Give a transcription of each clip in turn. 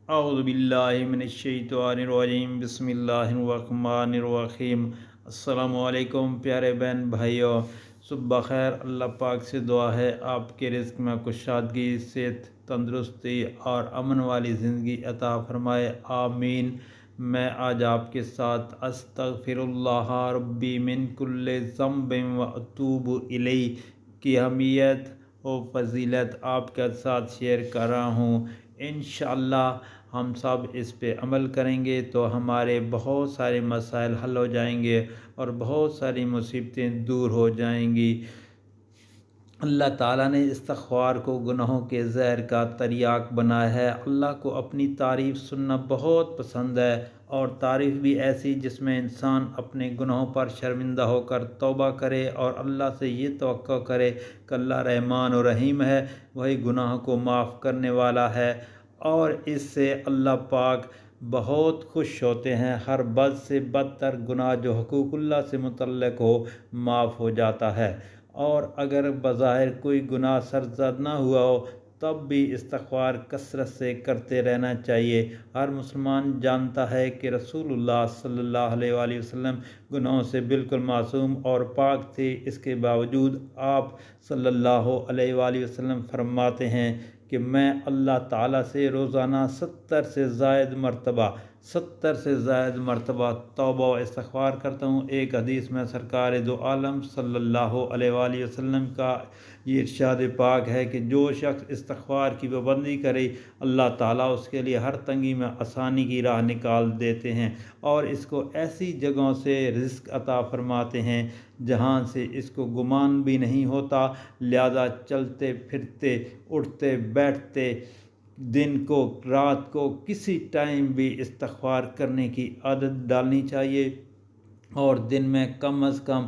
اعوذ باللہ من الشیطان الرجیم، بسم اللہ الرحمن الرحیم۔ السلام علیکم پیارے بہن بھائیوں، صبح خیر۔ اللہ پاک سے دعا ہے آپ کے رزق میں کشادگی، صحت، تندرستی اور امن والی زندگی عطا فرمائے، آمین۔ میں آج آپ کے ساتھ استغفر اللہ ربی من کل ذنب و اتوب الیہ کی اہمیت و فضیلت آپ کے ساتھ شیئر کر رہا ہوں۔ انشاءاللہ ہم سب اس پہ عمل کریں گے تو ہمارے بہت سارے مسائل حل ہو جائیں گے اور بہت ساری مصیبتیں دور ہو جائیں گی۔ اللہ تعالیٰ نے استغفار کو گناہوں کے زہر کا تریاق بنایا ہے۔ اللہ کو اپنی تعریف سننا بہت پسند ہے، اور تعریف بھی ایسی جس میں انسان اپنے گناہوں پر شرمندہ ہو کر توبہ کرے اور اللہ سے یہ توقع کرے کہ اللہ رحمان و رحیم ہے، وہی گناہوں کو معاف کرنے والا ہے، اور اس سے اللہ پاک بہت خوش ہوتے ہیں۔ ہر بد سے بدتر گناہ جو حقوق اللہ سے متعلق ہو معاف ہو جاتا ہے، اور اگر بظاہر کوئی گناہ سرزد نہ ہوا ہو تب بھی استغفار کثرت سے کرتے رہنا چاہیے۔ ہر مسلمان جانتا ہے کہ رسول اللہ صلی اللہ علیہ وآلہ وسلم گناہوں سے بالکل معصوم اور پاک تھے، اس کے باوجود آپ صلی اللہ علیہ وآلہ وسلم فرماتے ہیں کہ میں اللہ تعالیٰ سے روزانہ 70 سے زائد مرتبہ توبہ و استغفار کرتا ہوں۔ ایک حدیث میں سرکار دو عالم صلی اللہ علیہ وآلہ وسلم کا یہ ارشاد پاک ہے کہ جو شخص استغفار کی پابندی کرے، اللہ تعالیٰ اس کے لیے ہر تنگی میں آسانی کی راہ نکال دیتے ہیں، اور اس کو ایسی جگہوں سے رزق عطا فرماتے ہیں جہاں سے اس کو گمان بھی نہیں ہوتا۔ لہذا چلتے پھرتے، اٹھتے بیٹھتے، دن کو رات کو کسی ٹائم بھی استغفار کرنے کی عادت ڈالنی چاہیے، اور دن میں کم از کم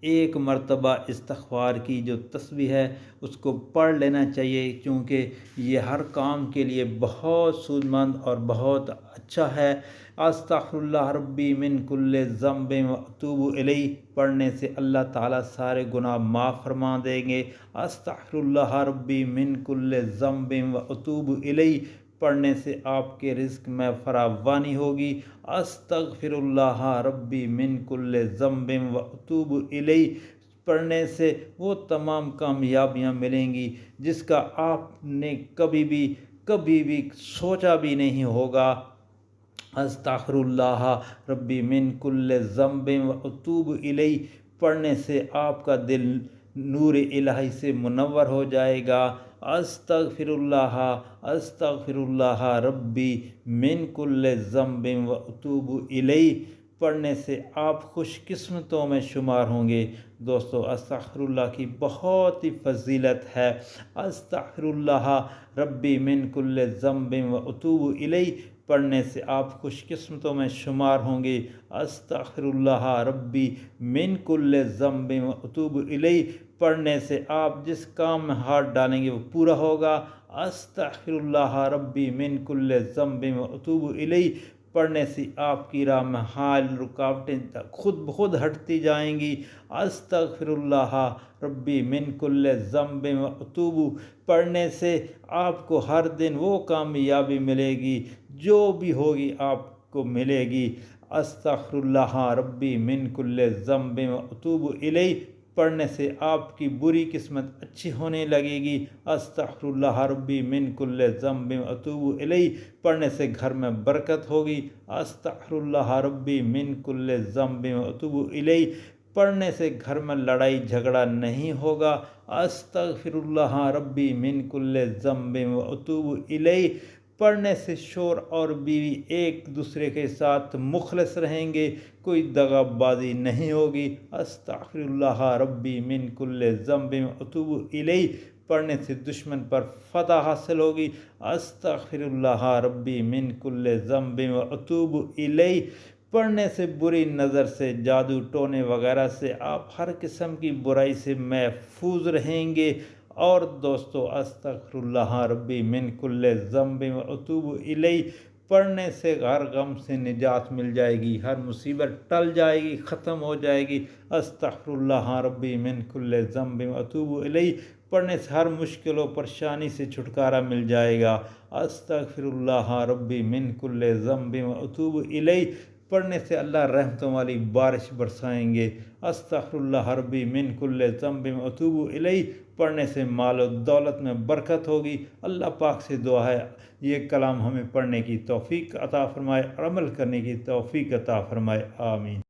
ایک مرتبہ استغفار کی جو تسبیح ہے اس کو پڑھ لینا چاہیے، کیونکہ یہ ہر کام کے لیے بہت سود مند اور بہت اچھا ہے۔ استغفر اللہ ربی من کل ذنب و اتوب الیہ پڑھنے سے اللہ تعالیٰ سارے گناہ معاف فرما دیں گے۔ استغفر اللہ ربی من کل ذنب و اتوب الیہ پڑھنے سے آپ کے رزق میں فراوانی ہوگی۔ استغفر اللہ ربی من کل ذنب و اتوب الیہ پڑھنے سے وہ تمام کامیابیاں ملیں گی جس کا آپ نے کبھی بھی سوچا بھی نہیں ہوگا۔ استغفر اللہ ربی من کل ذنب و اتوب الیہ پڑھنے سے آپ کا دل نور الہی سے منور ہو جائے گا۔ استغفر اللہ ربی من کل ذنب و اتوب الیہ پڑھنے سے آپ خوش قسمتوں میں شمار ہوں گے۔ دوستو، استغفر اللہ کی بہت ہی فضیلت ہے۔ استغفر اللہ ربی من کل ذنب و اتوب الیہ پڑھنے سے آپ خوش قسمتوں میں شمار ہوں گے۔ استغفر اللہ ربی من کل ذنب و اتوب الیہ پڑھنے سے آپ جس کام میں ہاتھ ڈالیں گے وہ پورا ہوگا۔ استغفر اللہ ربی من کل ذنب و اتوب الیہ پڑھنے سے آپ کی راہ میں حال رکاوٹیں خود بخود ہٹتی جائیں گی۔ استغفر اللہ ربی من کل ذنب و اتوب پڑھنے سے آپ کو ہر دن وہ کامیابی ملے گی جو بھی ہوگی آپ کو ملے گی۔ استغفر اللہ ربی من کل ذنب و اتوب الیہ پڑھنے سے آپ کی بری قسمت اچھی ہونے لگے گی۔ استغفر اللہ ربی من کل ذنب و اتوب الیہ پڑھنے سے گھر میں برکت ہوگی۔ استغفر اللہ ربی من کل ذنب و اتوب الیہ پڑھنے سے گھر میں لڑائی جھگڑا نہیں ہوگا۔ استغفر اللہ ربی من کل ذنب و اتوب الیہ پڑھنے سے شوہر اور بیوی ایک دوسرے کے ساتھ مخلص رہیں گے، کوئی دغا بازی نہیں ہوگی۔ استغفر اللہ ربی من کل ذنب و اتوب الیہ پڑھنے سے دشمن پر فتح حاصل ہوگی۔ استغفر اللہ ربی من کل ذنب و اتوب الیہ پڑھنے سے بری نظر سے، جادو ٹونے وغیرہ سے آپ ہر قسم کی برائی سے محفوظ رہیں گے۔ اور دوستو، استغفر اللہ ربی من کل ذنب و اتوب الیہ پڑھنے سے ہر غم سے نجات مل جائے گی، ہر مصیبت ٹل جائے گی، ختم ہو جائے گی۔ استغفر اللہ ربی من کل ذنب و اتوب الیہ پڑھنے سے ہر مشکل و پریشانی سے چھٹکارا مل جائے گا۔ استغفر اللہ ربی من کل ذنب و اتوب الیہ پڑھنے سے اللہ رحمتوں والی بارش برسائیں گے۔ استغفر اللہ ربی من کل ذنب و اتوب الیہ پڑھنے سے مال و دولت میں برکت ہوگی۔ اللہ پاک سے دعا ہے یہ کلام ہمیں پڑھنے کی توفیق عطا فرمائے، عمل کرنے کی توفیق عطا فرمائے، آمین۔